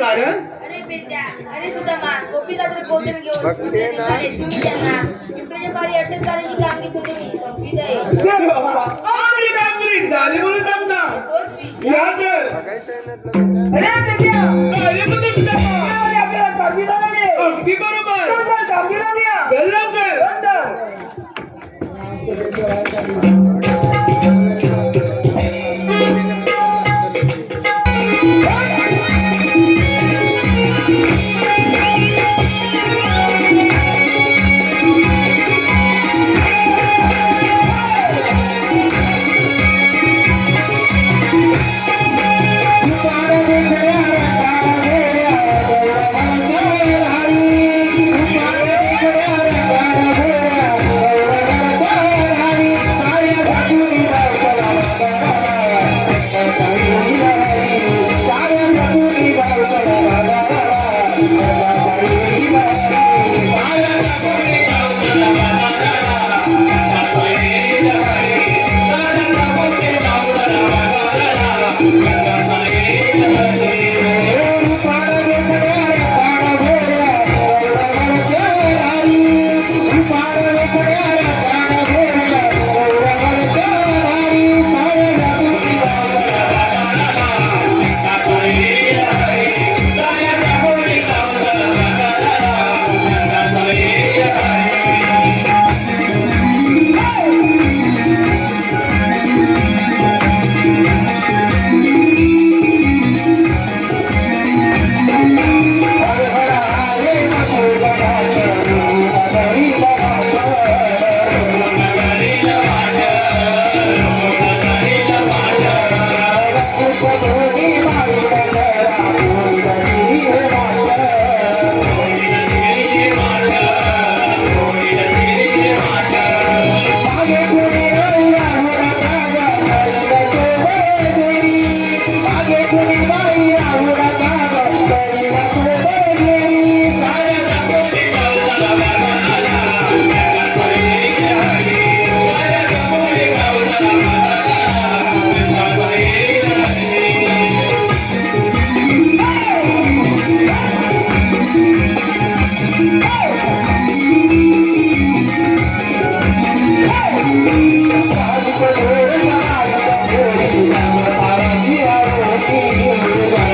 कारण अरे बेटा, अरे तुझा मान गोपीला तर पोहोचून घेऊन तुम्ही त्यांना पिंपळाच्या पारी अटक करण्याची कामगिरी तुम्ही संपवित आहे. आपली कामगिरी झाली म्हणून समजा या तर अरे बेटा, अरे पण तुझा आपल्याला कामगिरी झाली. अगदी बरोबर कामगिरी झाली. चल लवकर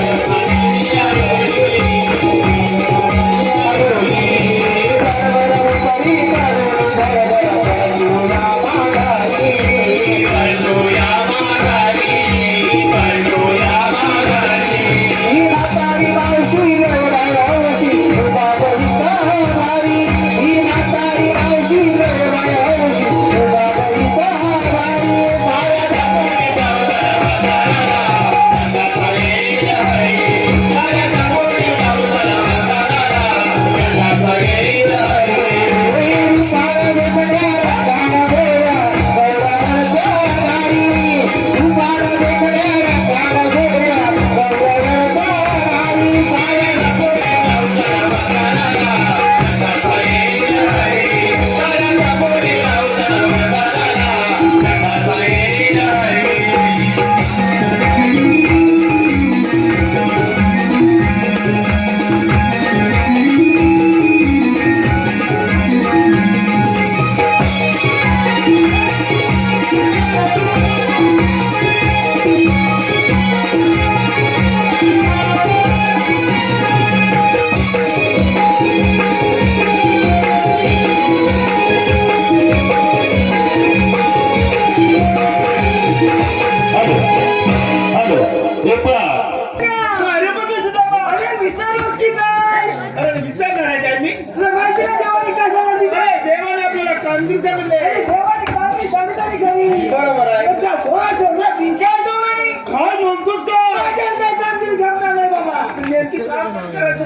Hey!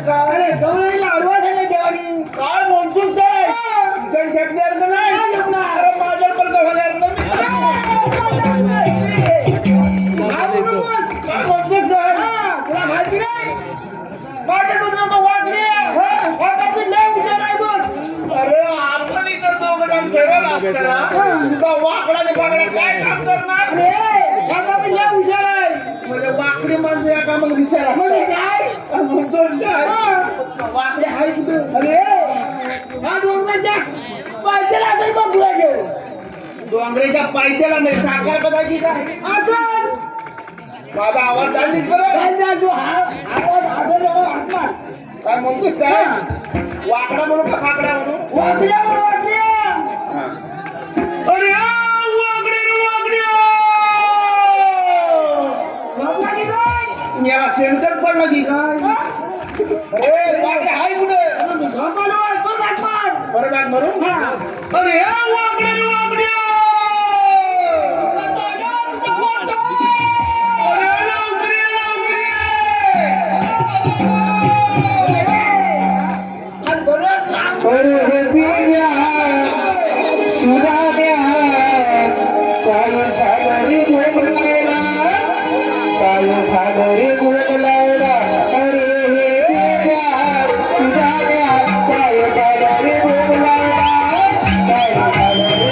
काय अरे गवळीला अडवा झाला देवानी. काय म्हणतोस काय इकडे शेपण्यासारखं नाही नाही शेपणार. अरे माझ्या पण झाल्यासारखं मी काय म्हणतोस काय हा, तुला माहिती नाही? माझ्याकडून तो वागले. वागायची लय हुशार आहे बघ. अरे आपण इथं दोघं जण सरळ असताना तुझा वाकडाने बाकडा काय काम करणार अरे वागायची लय हुशार आहे. म्हणजे वाकडी माणसं या कामाला दिसायला म्हणजे काय? म्हणतोस काय वाकडे आहे कुठं अरे हा डोंगराच्या पायथ्याला असेल बघ तुला घेऊन. डोंगरेच्या पायथ्याला मी साखर कदाची काय असं माझा आवाज जाईल बरं काय जा तू हा आवाज असेल एवढा वाटणार. काय म्हणतोस काय वाकडा म्हणू का फाकडा म्हणू वागल्यावर वागल्या. अरे वाकडे रे वाकडे वागला की नाही? याला सेंटर पडलं की काय अरे वाकडे हाय कुठे झोपायला वळ, परत हात मार. परत आग म्हणू हा. अरे वाकडे रे वाकडे अरे लवकर ये, लवकर ये. आणि बरंच लांब. अरे बिया सुराद्या काय झालं रे गोमलायला काय झालं रे गोमलायला अरे बिया सुराद्या काय झालं रे गोमलायला काय झालं रे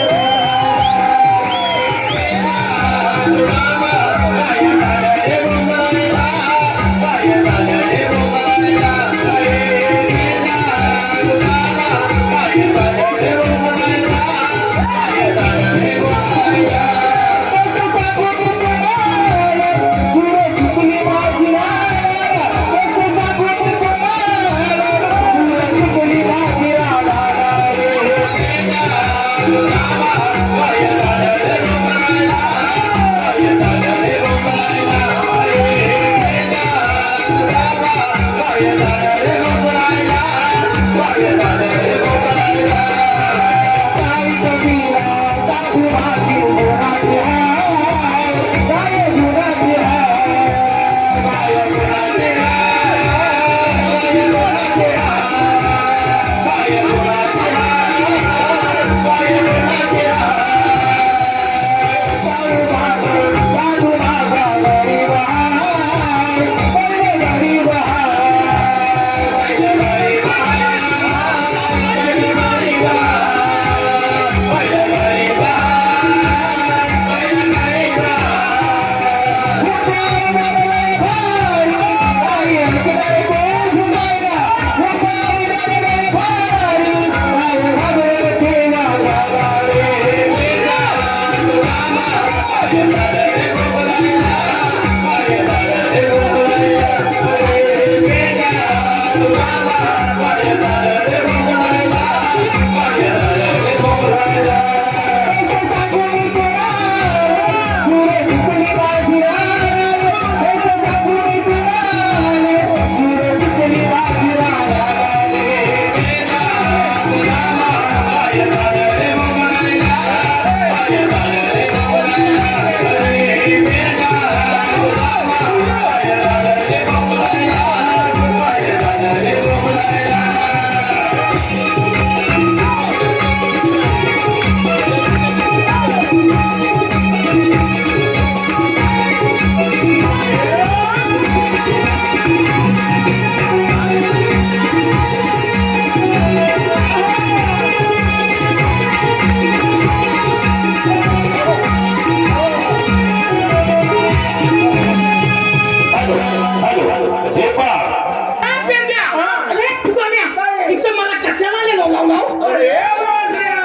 अरे वांद्र्या,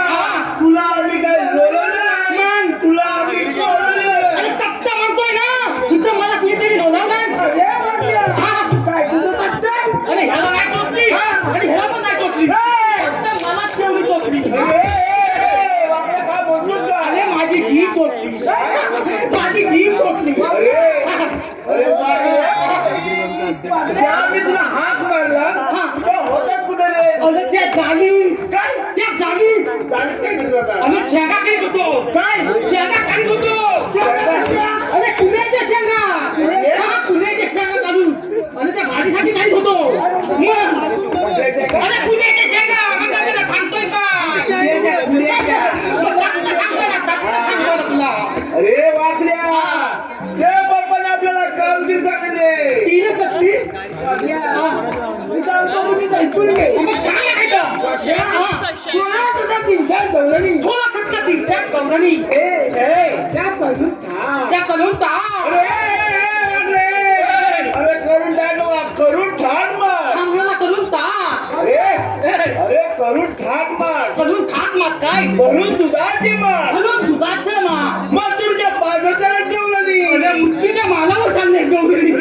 तुला आम्ही काय बोलवलं नाही. मग तुला आम्ही बोलवलं. अरे कट्टा म्हणतोय ना इथं मला कुणीतरी नवलावलाय. अरे वाटल्या. काय तुझं कट्टा? अरे ह्याला नाही टोचली आणि ह्याला पण नाही टोचली. फक्त मला तेवढी टोचली. अरे, वाकडे काय म्हणतोस का? अरे माझी जीभ टोचली. माझी जीभ टोचली. अरे वाकडे, त्या मी तुला हाक मारला तुला होताच कुठे रे अरे त्या जाली काय त्या जाली चालत काय करत होता? आम्ही शेंगा करीत होतो. काय शेंगा करीत होतो. अरे कुण्याच्या शेंगा. हा, कुण्याच्या शेंगा काढून आणि त्या भाजीसाठी करीत होतो. मग ऐकून घे मग सांग ना काय तर. वाश्या, हा. कोणा तुझा तीन-चार गवळणी थोडा फक्त तीन-चार गवराणी. त्या करून थांब. त्या करून ता अरे करून टाक ना, करून ठाक मार. आम्हाला करून ता अरे करून ठाक मार. करून थाक मात काय भरून दुधाची मार. करून दुधाचं मा मग तुझ्या बाजाराला जेवली. अरे मुठीच्या मालावर चालले गवरी.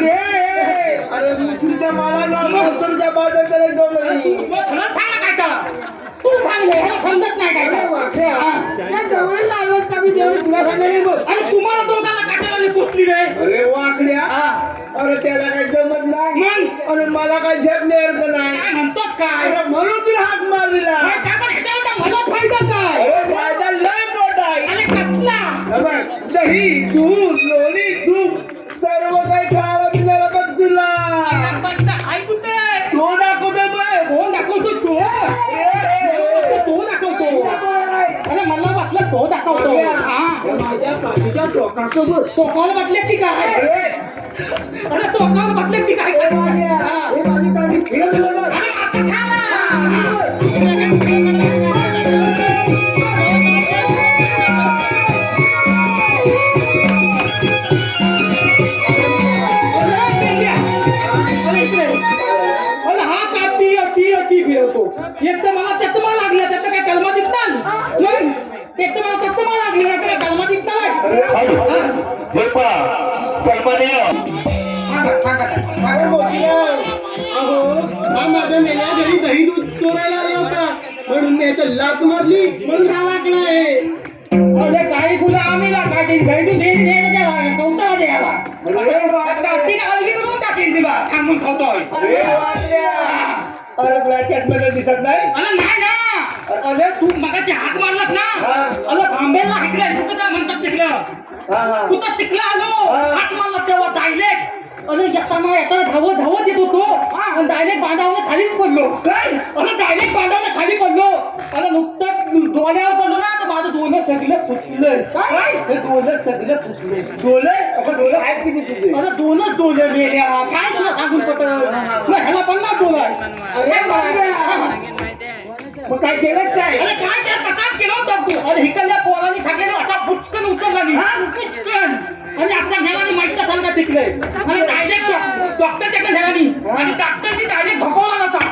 अरे मुसरीच्या मालाला तुझ्या बाजाराला जेवली. तू थोडं सांग ना काय तर. तू सांगले ह्याला समजत नाही काय तर. त्या गवळीला आवाज कमी देऊ तुला सांगायला बघ. आणि तुम्हाला दोघांना काटाला पोचली रे. अरे वाकड्या, हा. अरे त्याला काही जमत नाही. मग अरे मला काही झेपण्यासारखं नाही. काय म्हणतोच काय अरे म्हणून तुला हाक मारलेला. काय पण ह्याच्यावर मला फायदा काय अरे फायदा लय मोठा आहे. आणि कसला हे बघ, दही दूध लोणी तूप सर्व काही खायला मिळालं बघ तुला. काय कुठे तो दाखवतो बघ. कोण दाखवतो तो तो दाखवतो. अरे मला वाटलं तो दाखवतो. हा. माझ्या पाठीच्या टोकाचं बघ. टोकाला बदले की काय अरे टोकाला बदले की काय हे माझी काठी फिरवलं बघ. अरे आता खाला. एक तर मला त्यातमा लागल्या त्यात काय कलमा दिसतात एक तर मला त्यातमा लागली नाही काय कलमा दिसतात. हे पहा सन्माननीय अरे मोतीराव, अहो हा माझ्या मेल्या घरी दही दूध चोरायला आला होता म्हणून मी याच्या लात मारली म्हणून हा वाकला आहे. अरे काही फुलं आम्ही काय ते घरी द्यायला कौता द्यायला कार्तिक अलगी करून टाकेन तिला थांबून खावतोय. अरे वाकड्या, अरे तुला चष्म्याला दिसत नाही. अरे नाही ना अरे तू मगाची हाक मारलात ना हा. अरे थांबेला हाकलाय तू कसा म्हणतात तिकडं हा. तू तर तिकडं आलो हा. हाक मारला तेव्हा डायरेक्ट अरे येताना धावत धावत येत होतो आणि डायरेक्ट बांधावनं खालीच पडलो. काय? अरे डायरेक्ट बांधावनं खाली पडलो. अरे नुकतं डोल्यावर पडलो ना तर माझं डोलं सगळं फुटलं. काय? हे डोलं सगळं फुटलं. डोले असं डोले आहेत किती तुझे? अरे दोनच डोले मेल्या काय तुला सांगून पटल मग ह्याला 50 डोला. अरे वाकड्या, मग काय केलंच काय? अरे काय त्या तसाच केलं होतं तू. अरे हिकडल्या पोरांनी सगळ्यांनी असा बुचकन उचलला मी बुचकन आणि आजच्या घ्याला माहित नसाल का तिकडे आणि डायरेक्ट डॉक्टरच्या घ्याला आणि डॉक्टरनी डायरेक्ट झोपवला नव्हता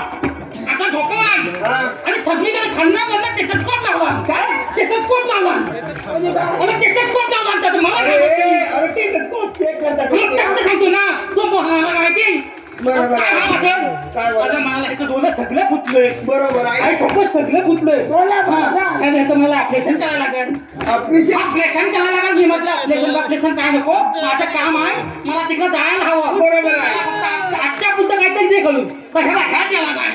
आता झोपवला हा. आणि सगळीकडे खाल्ला म्हणलं त्याचाच कोट लावला. काय त्याचाच कोट लावला आणि त्याचाच कोट लावला तर मला काय माहिती? अरे ठीक आहे, तू चेक करता. मग त्याचं सांगतो ना तो मला माहिती बरोबर. काय हा वाटल? काय वाटल? अरे मला ह्याचं डोलं सगळं फुटलंय. बरोबर आहे. काय सोबत सगळं फुटलंय. त्यानं ह्याचं मला ऑपरेशन करायला लागेल. ऑपरेशन ऑपरेशन करायला लागेल. मी म्हटलं ऑपरेशन काय नको माझं काम आहे मला तिकडं जायला हवं. बरोबर आहे. मला फक्त आजच्या पुरतं काहीतरी दे घालून तर ह्याच याला नाही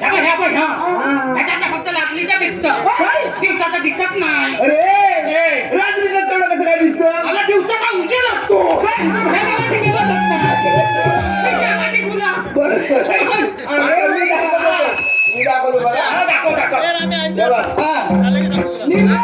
ह्याच्यात फक्त लागलीचं दिसतं दिवसाचं दिसत नाही. अरे रात्रीचं तेवढं कसं काय दिसतं? मला दिवसाचा उजेड लागतो. हे मला तिकडं जात नाही. हे त्यासाठी गुन्हा. बरं. अरे मी दाखवतो बघा. हा, दाखव हे बघ. हा.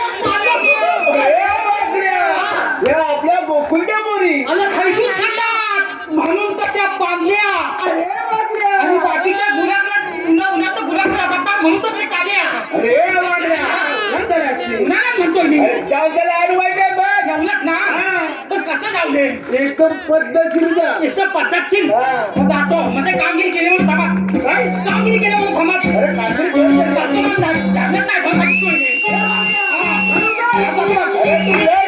अरे वाकड्या, हे आपल्या गोकुळच्या पोरी. अरे खैजूत खातात म्हणून तर त्या बांधल्या आणि बाकीच्या गुलाबला उन्हात गुलाब राहतात म्हणून तर ते काढल्या. अरे वाकड्या, नंतर असते. उन्हाळ्यात म्हणतो मी अरे जाऊ त्याला अडवायचं बघ. जेवलात ना पण कसं जावले एकदम पद्धतशीर जा. इथं पद्धतशीर हा. मग जातो म्हणजे कामगिरी केली म्हणून थांबा काय? कामगिरी केली म्हणून थांबा अरे काहीतरी घेऊन ये. जातो ना धाडण्यात नाही भर सांगितलं हे. अरे तू लय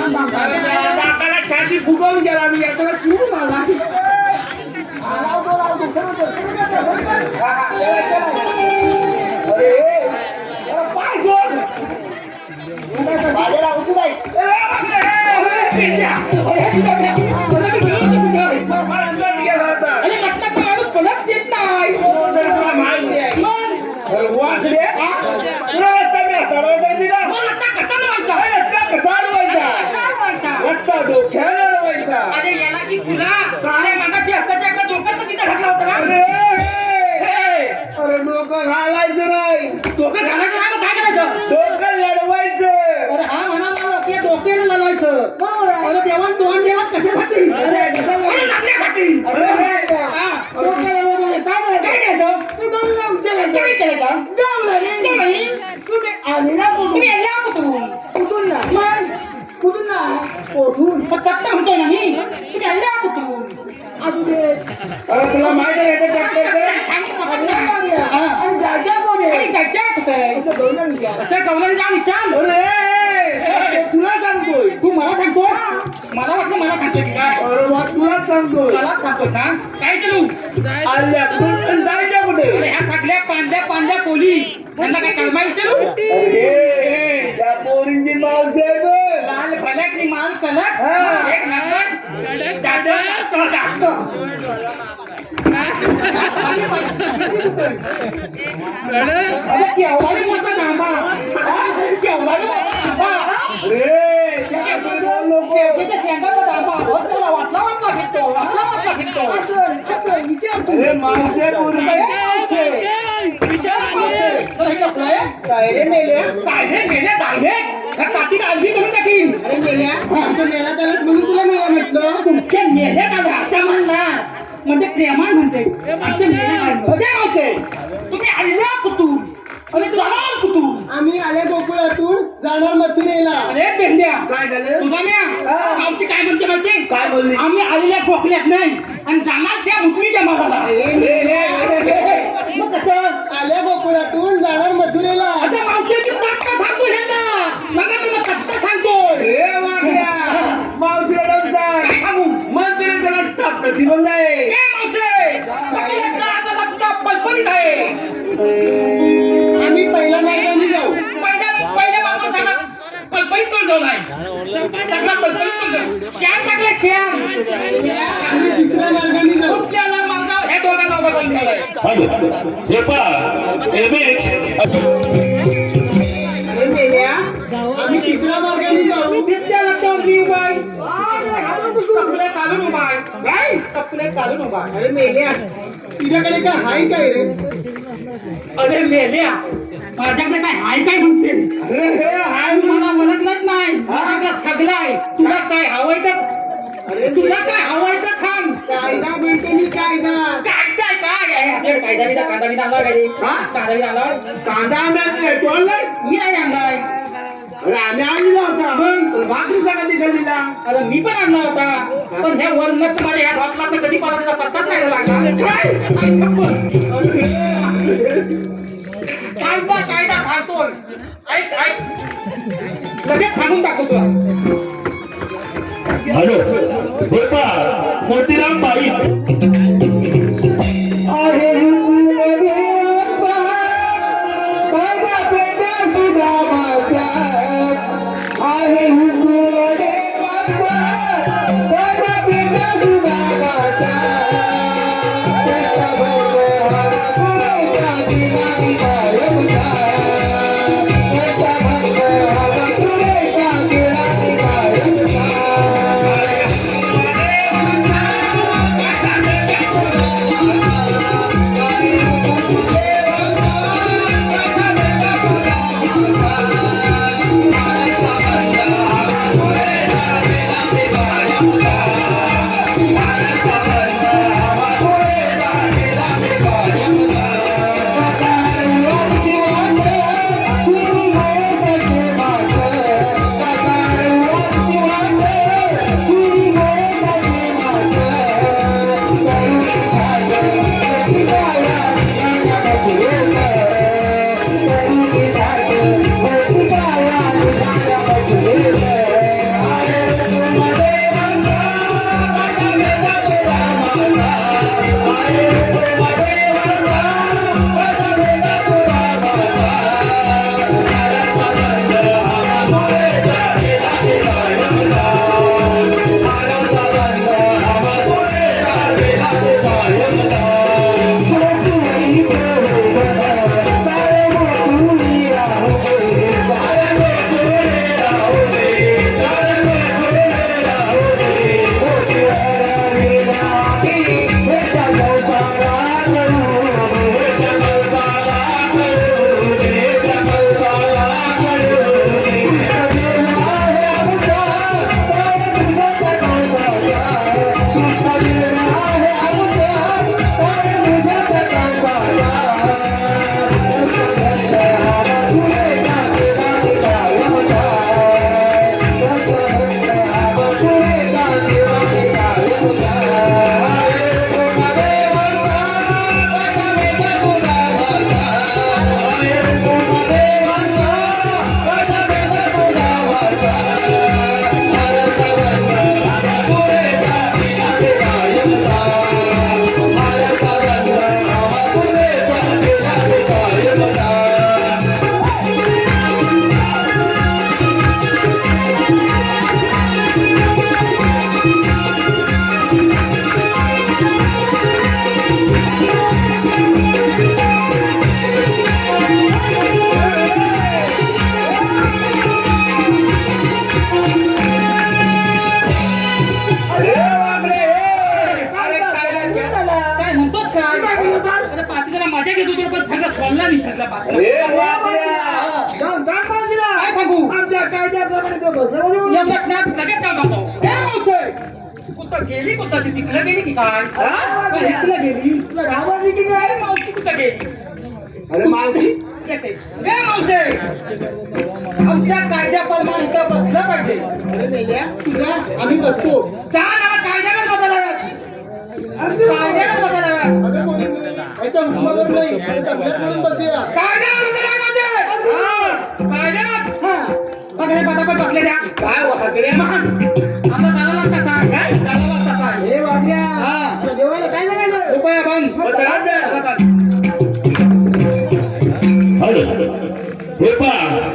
दाताला छाती फुगवून गेला मी याच्याला चिरून मारला अरे पाय सोड माझ्याला औषध आहे अरे म्हटलं तर माणूस पलट देत नाही माहिती आहे वाचले तुला रस्ता मी अडवायचा दिला मग आता कशाला व्हायचा? रस्ता कसा अडवायचा कशाला व्हायचा? रस्ता डोक्याला अडवायचा अरे याला की तुला अरे मगाची हक्काच्या हक्का डोक्यात तिथे घातला होता ना अरे डोकं घालायचं नाही डोकं घालायचं नाही मग काय करायचं? डोकं लढवायचं अरे हा म्हणाला की डोक्याला लढवायचं अरे देवान तोंड दिला कशासाठी? अरे लढण्यासाठी. अरे हा. काय करायचं? काय करायचं? तुम्ही आले ना कुठून? मग कत्ता म्हणतोय ना मी तुम्ही आले ना कुठून? अरे तुला माहिती आहे का ट्रॅक्टरचं? आणि जायच्या कुठे असं गवलन जा विचार अरे तुला सांगतोय तू मला सांगतो मला वाटलं मला सांगतोय की काय अरे वा तुलाच सांगतोय मलाच सांगतोय का काय चालू आल्या कुठून जायच्या कुठे अरे ह्या सगळ्या पांढऱ्या पोली त्यांना काय कलमाई चालू अरे त्या पोरींची मावशी आहे बघ. लाल फलक नि माल कलक हा. एक नंबर दादा केवढा मोठा थांबा केवढा थांबा अरे त्या दोन लोकं. शेवटीच्या शेंगाचा थांबा तेवढा वाटला फिरतो अरे मावशी आहे पोरी. काय रे मेल्या ताती आलबी करून टाकीन अरे मेल्या आमच्या मेला त्यालाच म्हणून तुला मेला म्हटलं तुमच्या मेल्या का असं म्हणणार म्हणजे प्रेमान म्हणते आमच्या मेल्या काय तुम्ही आलेल्या कुठून आणि जाणार कुठून आम्ही आले गोकुळातून जाणार मथुरेला अरे पेंड्या काय झालं तुझा म्या हा. आमची काय म्हणते माहितीये काय बोलली? आम्ही आलेल्या खोकल्यात नाही आणि जाणार त्या मुकलीच्या मागाला मग कसं आल्या गोकुळातून जाणार मथुरेला आता मावशीची कट्टा सांगतो ह्यांना मग तुला कट्टा सांगतोय हे वाग्या मावशीला जाऊन काय सांग. सांगू मंदिराचा रस्ता प्रतिबंध आहे ए मावशे सगळ्यांचा आता रस्ता पलपलीत आहे आम्ही पहिल्या मार्गाने जाऊ पहिल्या माणसाला पलपलीत करून जाऊ नाही सगळा पलपलीत करून जाऊ श्याम टाकलं श्याम आम्ही दुसऱ्या मार्गाने जाऊ कुठल्याला मार्गावर ह्या दोघांना उभं करून ठेवलंय हे पहा इमेज अरे मेल्या आम्ही तिसऱ्या मार्गाने जाऊ तिथल्या रस्त्यावर मी उभा आहे कपडे काढून उभा आहे काय कपडे काढून उभा आहे अरे मेल्या तुझ्याकडे काय हाय काय रे अरे मेल्या माझ्याकडे काय हाय काय म्हणते अरे हे हाय मला ओळखलंच नाही माझ्याकडे छगलाय तुला काय हवंय तर अरे तुला काय हवंय तर सांग कायदा म्हणते मी कायदा काय आहे आपल्याकडे कायदा बिदा कांदा बिदा आणला गाडी हा? कांदा बिदा आणला कांदा आम्ही तोडलाय मी नाही आणलाय अरे आम्ही आणला होता मग भाकरीचा कधी खाल्लीला अरे मी पण आणला होता पण ह्या वर्ण तुम्हाला ह्या घातला तर कधी मला त्याचा पत्ताच नाही लागला काय कायदा सांगतोय ऐक लगेच सांगून दाखवतो हॅलो हे पहा मोतीराम बाई आहे देवाचा कायदा पेदा सुदामाचा आहे देवाचा कायदा पेदा सुदामाचा काय सांगू आमच्या कायद्याप्रमाणे तो बसला या घटनात लगेच जाऊ जातो हे मावतोय कुठं गेली कुठं ती तिकडे गेली की काय इकडे गेली तुला घाबरली की काय मावशी कुठं गेली अरे मावशी येते हे मावशे आमच्या कायद्याप्रमाणे इथं बसलं पाहिजे अरे मेल्या तुझा आम्ही बसतो त्या नावा कायद्याने बदलाव्यात कायद्याने बदलाव्यात अरे कोणी याच्या हुकमावर नाही तब्येत म्हणून बसूया कायद्याने बदलाव्यात कायद्यानं बघ हे पटापट बसले द्या काय वाकडे महान आमचा चाला लागता सांग काय चाला लागता सांग हे वागल्या हा. जेवायला काय सांगायचं रुपया बंद हॅलो हे पहा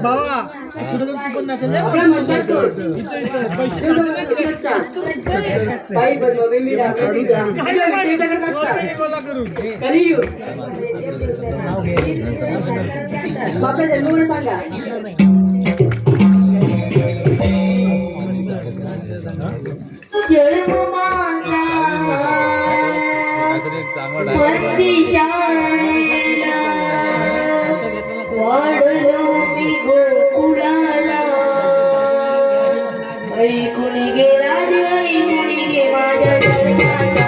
बाबा पुढे जाऊन तू पण नाचायचं पैसे वरती शाळेला वाढलो मी गोकुळाला ऐकून घे राजे ऐकून घे माझ्या धर्माचा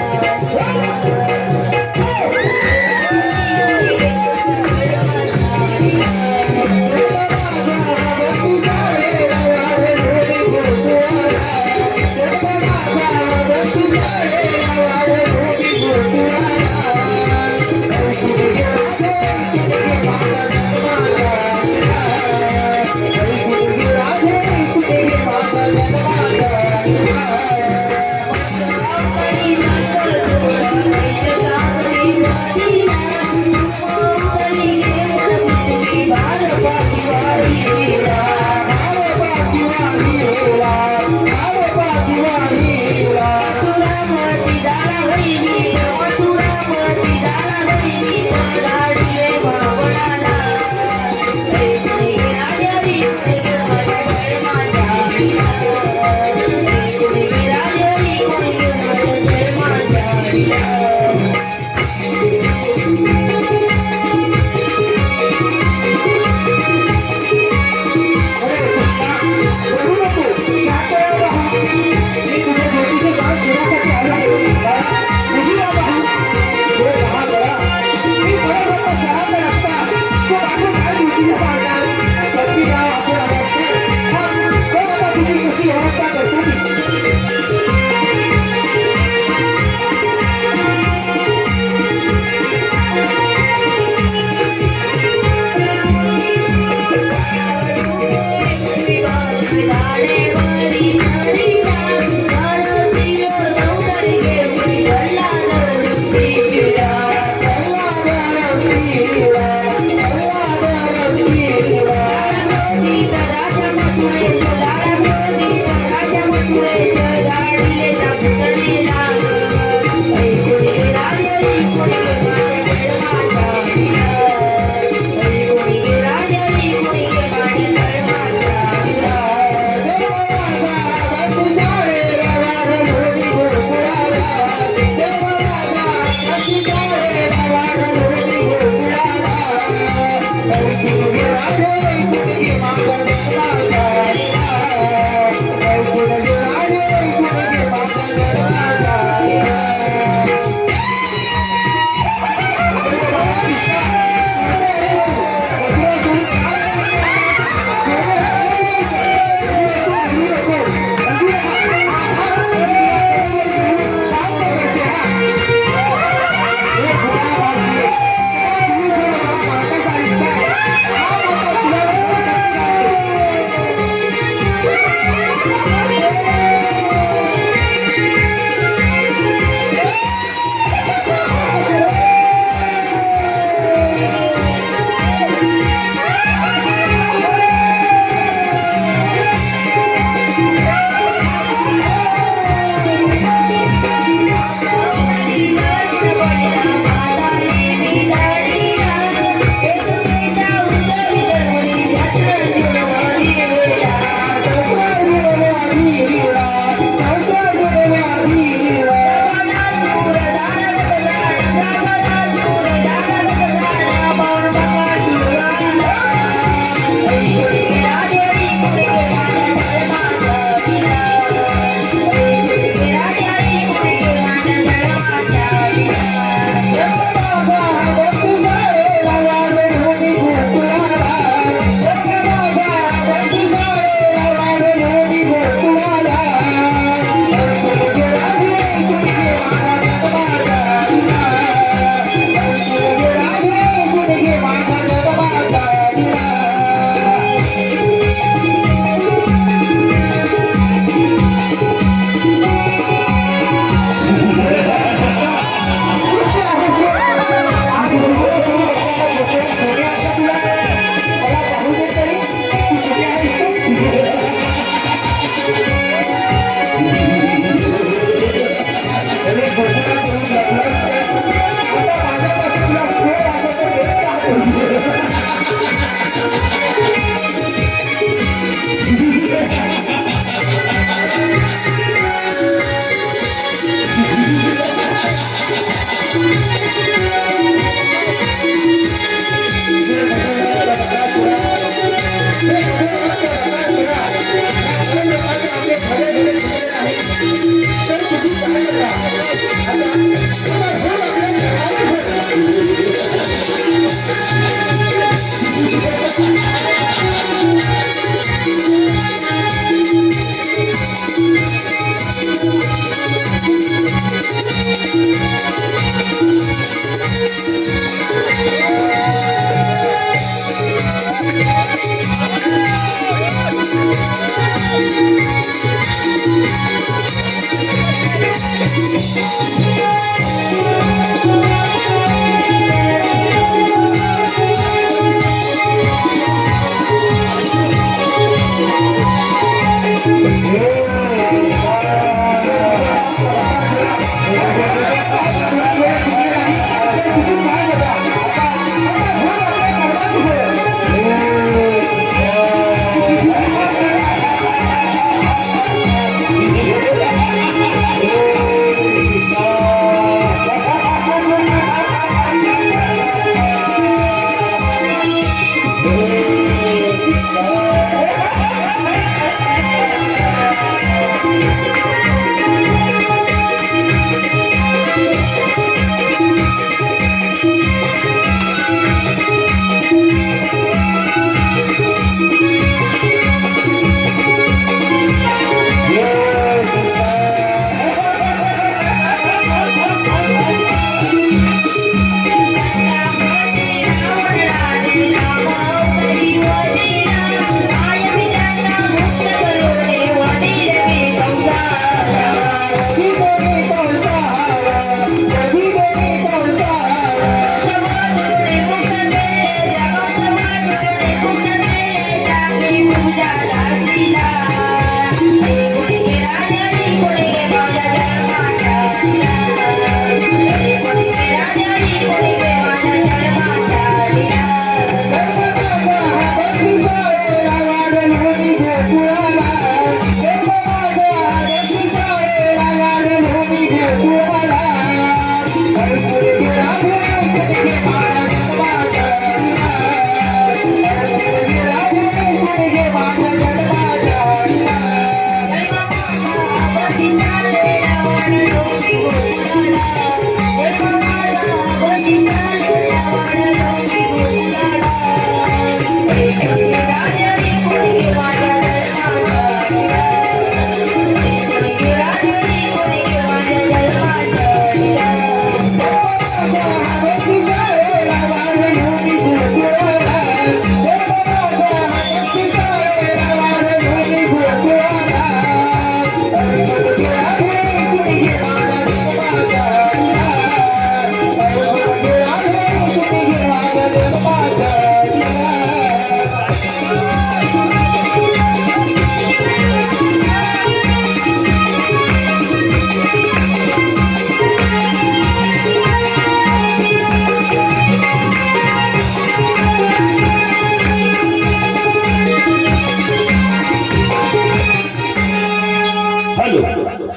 हॅलो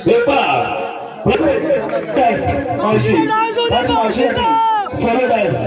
हे पहा डान्स मावशी डान्स मावशी सर्व डान्स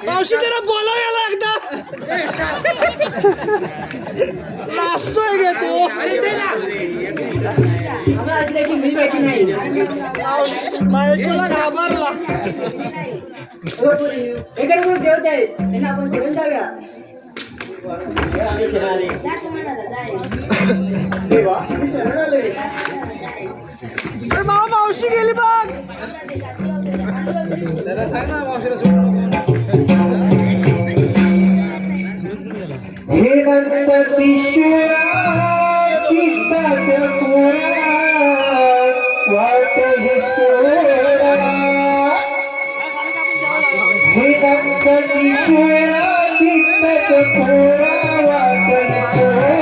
मावशी जरा बोलाव याला एकदा लाजतोय गे तू बायकोला घाबरला मावशी गेली बघ हे गणपती वाट हे सोळा हे गणपती चित्तच पोळा वाट हे सोळा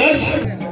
यश